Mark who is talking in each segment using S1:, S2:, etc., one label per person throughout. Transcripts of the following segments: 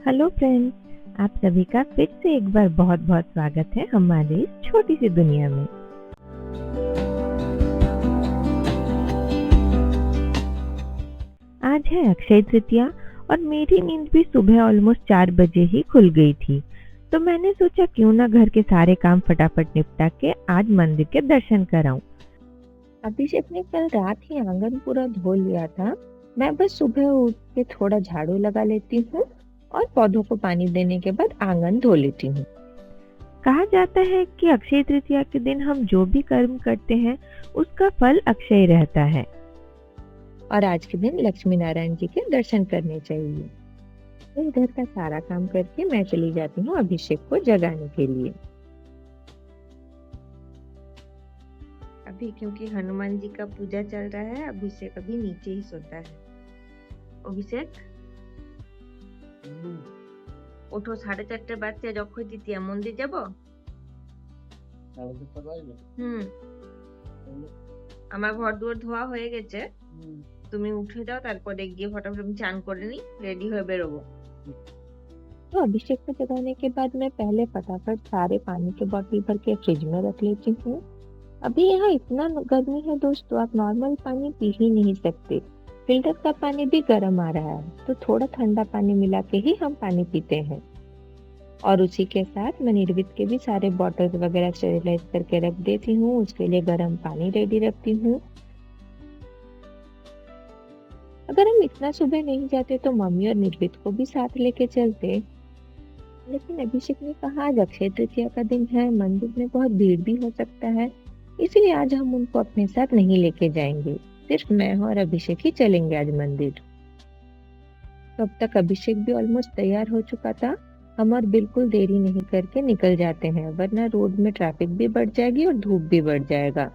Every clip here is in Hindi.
S1: हेलो फ्रेंड्स, आप सभी का फिर से एक बार बहुत बहुत स्वागत है हमारी इस छोटी सी दुनिया में। आज है अक्षय तृतीया और मेरी नींद भी सुबह ऑलमोस्ट 4 बजे ही खुल गई थी। तो मैंने सोचा क्यों ना घर के सारे काम फटाफट निपटा के आज मंदिर के दर्शन कराऊं।
S2: अभिषेक ने कल रात ही आंगन पूरा धो लिया था। मैं बस सुबह उठ के थोड़ा झाड़ू लगा लेती हूँ और पौधों को पानी देने के बाद आंगन धो लेती हूँ।
S1: कहा जाता है कि अक्षय तृतीया के दिन हम जो भी कर्म करते हैं उसका फल अक्षय रहता है
S2: और आज के दिन लक्ष्मी नारायण जी के दर्शन करने चाहिए। फिर घर का सारा काम करके मैं चली जाती हूँ अभिषेक को जगाने के लिए।
S3: अभी क्योंकि हनुमान जी का पूजा चल रहा है, अभिषेक अभी नीचे ही सोता है। अभिषेक ওঠো, 4:30 বাজছে, অক্ষয় তৃতীয়া, মন্দির যাব। আমার ঘর দুয়ার ধোয়া হয়ে গেছে, তুমি উঠে যাও, তারপরে গিয়ে ফটাফট আমি চান করে নি, রেডি হয়ে বেরোবো।
S2: तो अभिषेक को जगाने के बाद मैं पहले फटाफट सारे पानी के बोतल भर के फ्रिज में रख लेती हूँ। अभी यहाँ इतना गर्मी है दोस्तों, आप नॉर्मल पानी पी ही नहीं सकते। फिल्टर का पानी भी गर्म आ रहा है, तो थोड़ा ठंडा पानी मिला के ही हम पानी पीते हैं। और उसी के साथ मैं निर्वित के भी सारे बॉटल्स वगैरह स्टेरिलाइज करके रख देती हूँ। उसके लिए गर्म पानी रेडी रखती हूँ। अगर हम इतना सुबह नहीं जाते तो मम्मी और निर्वित को भी साथ लेके चलते, लेकिन अभिषेक ने कहा आज अक्षय तृतीया का दिन है, मंदिर में बहुत भीड़ भी हो सकता है, इसलिए आज हम उनको अपने साथ नहीं लेके जाएंगे। सिर्फ मैं और अभिषेक ही चलेंगे आज मंदिर। तब तक अभिषेक भी ऑलमोस्ट तैयार हो चुका था। हम और बिल्कुल देरी नहीं करके निकल जाते हैं, वरना रोड में ट्रैफिक भी बढ़ जाएगी और धूप भी बढ़ जाएगा।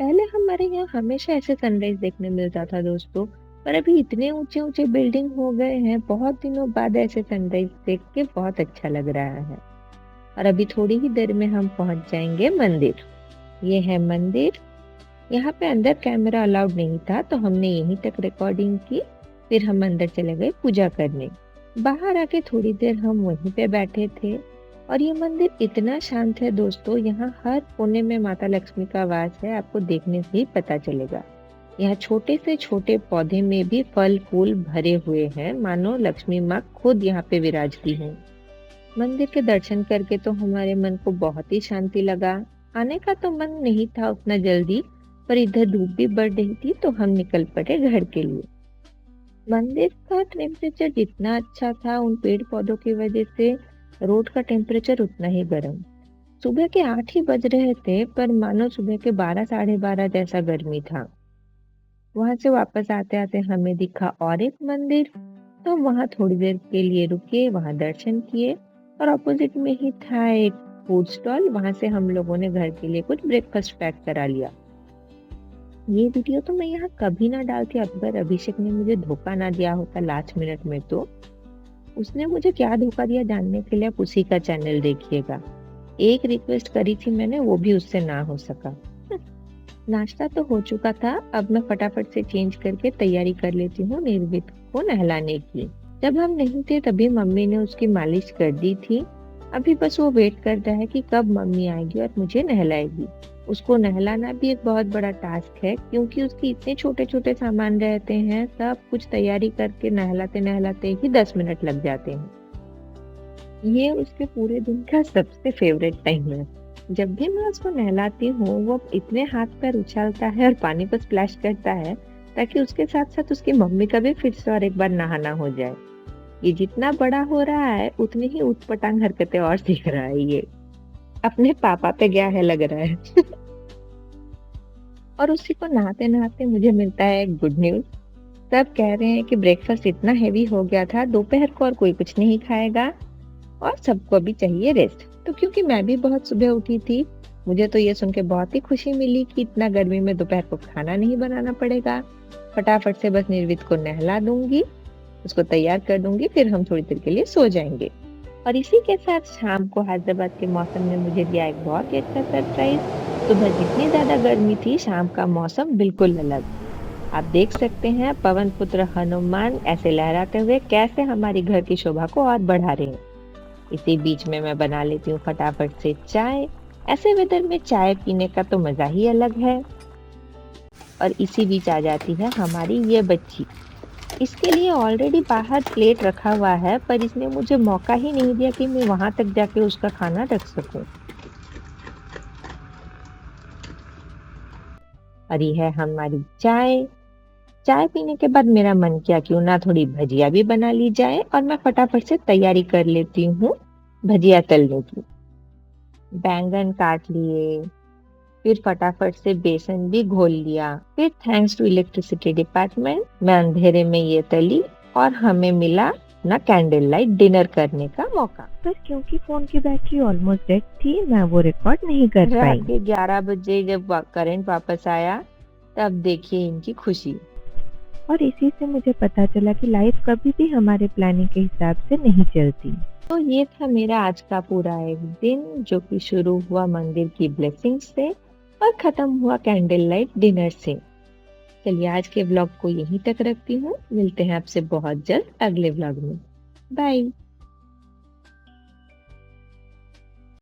S2: पहले हमारे यहाँ हमेशा ऐसे सनराइज देखने मिलता था दोस्तों, पर अभी इतने ऊंचे ऊंचे बिल्डिंग हो गए हैं, बहुत दिनों बाद ऐसे सनराइज देख के बहुत अच्छा लग रहा है। और अभी थोड़ी ही देर में हम पहुंच जाएंगे मंदिर। ये है मंदिर। यहाँ पे अंदर कैमरा अलाउड नहीं था, तो हमने यहीं तक रिकॉर्डिंग की। फिर हम अंदर चले गए पूजा करने। बाहर आके थोड़ी देर हम वहीं पे बैठे थे। और ये मंदिर इतना शांत है दोस्तों, यहाँ हर कोने में माता लक्ष्मी का वास है, आपको देखने से ही पता चलेगा। यहाँ छोटे से छोटे पौधे में भी फल फूल भरे हुए हैं, मानो लक्ष्मी माँ खुद यहाँ पे विराजती हैं। मंदिर के दर्शन करके तो हमारे मन को बहुत ही शांति लगा। आने का तो मन नहीं था उतना जल्दी, पर इधर धूप भी बढ़ रही थी, तो हम निकल पड़े घर के लिए। मंदिर का टेम्परेचर जितना अच्छा था, उन पेड़ पौधों की वजह से रोड का टेम्परेचर उतना ही गर्म। सुबह के 8 ही बज रहे थे, पर मानो सुबह के 12 साढ़े 12 जैसा गर्मी था। वहां से वापस आते आते हमें दिखा और एक मंदिर, तो हम वहां थोड़ी देर के लिए रुके, वहां दर्शन किए। और ऑपोजिट में ही था एक फूड स्टॉल, वहां से हम लोगों ने घर के लिए कुछ ब्रेकफास्ट पैक करा लिया। ये वीडियो तो मैं यहाँ कभी ना डालती अगर अभिषेक ने मुझे धोखा ना दिया होता लास्ट मिनट में। तो उसने मुझे क्या धोखा दिया जानने के लिए आप उसी का चैनल देखिएगा। एक रिक्वेस्ट करी थी मैंने, वो भी उससे ना हो सका। नाश्ता तो हो चुका था, अब मैं फटाफट से चेंज करके तैयारी कर लेती हूँ निर्वित को नहलाने की। जब हम नहीं थे तभी मम्मी ने उसकी मालिश कर दी थी। अभी बस वो वेट कर रहा है कि कब मम्मी आएगी और मुझे नहलाएगी। उसको नहलाना भी एक बहुत बड़ा टास्क है, क्योंकि उसके इतने छोटे छोटे सामान रहते हैं, सब कुछ तैयारी करके नहलाते नहलाते ही 10 मिनट लग जाते हैं। ये उसके पूरे दिन का सबसे फेवरेट टाइम है। जब भी मैं उसको नहलाती हूँ, वो इतने हाथ पैर उछालता है और पानी को स्प्लैश करता है, ताकि उसके साथ साथ उसकी मम्मी का भी फिर से और एक बार नहाना हो जाए। ये जितना बड़ा हो रहा है, उतनी ही उटपटांग हरकतें और सीख रहा है। ये अपने पापा पे गया है लग रहा है। और उसी को नहाते नहाते मुझे मिलता है एक गुड न्यूज। सब कह रहे हैं कि ब्रेकफास्ट इतना हेवी हो गया था, दोपहर को और कोई कुछ नहीं खाएगा और सबको भी चाहिए रेस्ट। तो क्योंकि मैं भी बहुत सुबह उठी थी, मुझे तो ये सुन के बहुत ही खुशी मिली कि इतना गर्मी में दोपहर को खाना नहीं बनाना पड़ेगा। फटाफट से बस निर्वित को नहला दूंगी, उसको तैयार कर दूंगी, फिर हम थोड़ी देर के लिए सो जाएंगे। और इसी के साथ शाम को हैदराबाद के मौसम ने मुझे दिया एक बहुत ही अच्छा सरप्राइज। सुबह जितनी ज्यादा गर्मी थी, शाम का मौसम बिल्कुल अलग। आप देख सकते हैं पवन पुत्र हनुमान ऐसे लहराते हुए कैसे हमारी घर की शोभा को और बढ़ा रहे हैं। इसी बीच में मैं बना लेती हूँ फटाफट से चाय। ऐसे वेदर में चाय पीने का तो मजा ही अलग है। और इसी बीच आ जाती है हमारी ये बच्ची। इसके लिए ऑलरेडी बाहर प्लेट रखा हुआ है, पर इसने मुझे मौका ही नहीं दिया कि मैं वहां तक जाके उसका खाना रख सकूं। और ये है हमारी चाय। चाय पीने के बाद मेरा मन किया क्यों ना थोड़ी भजिया भी बना ली जाए, और मैं फटाफट से तैयारी कर लेती हूँ भजिया तलने की। बैंगन काट लिए, फिर फटाफट से बेसन भी घोल लिया। फिर थैंक्स टू इलेक्ट्रिसिटी डिपार्टमेंट मैं अंधेरे में ये तली और हमें मिला ना कैंडल लाइट डिनर करने का मौका।
S1: पर क्योंकि फोन की बैटरी ऑलमोस्ट डेड थी, मैं वो रिकॉर्ड नहीं कर
S2: रात
S1: पाई।
S2: के 11 बजे जब करंट वापस आया, तब देखिए इनकी खुशी।
S1: और इसी से मुझे पता चला कि लाइफ कभी भी हमारे प्लानिंग के हिसाब से नहीं चलती।
S2: तो ये था मेरा आज का पूरा एक दिन, जो कि शुरू हुआ मंदिर की ब्लेसिंग से और खत्म हुआ कैंडल लाइट डिनर से। चलिए आज के व्लॉग को यहीं तक रखती हूँ। मिलते हैं आपसे बहुत जल्द अगले व्लॉग में। बाय।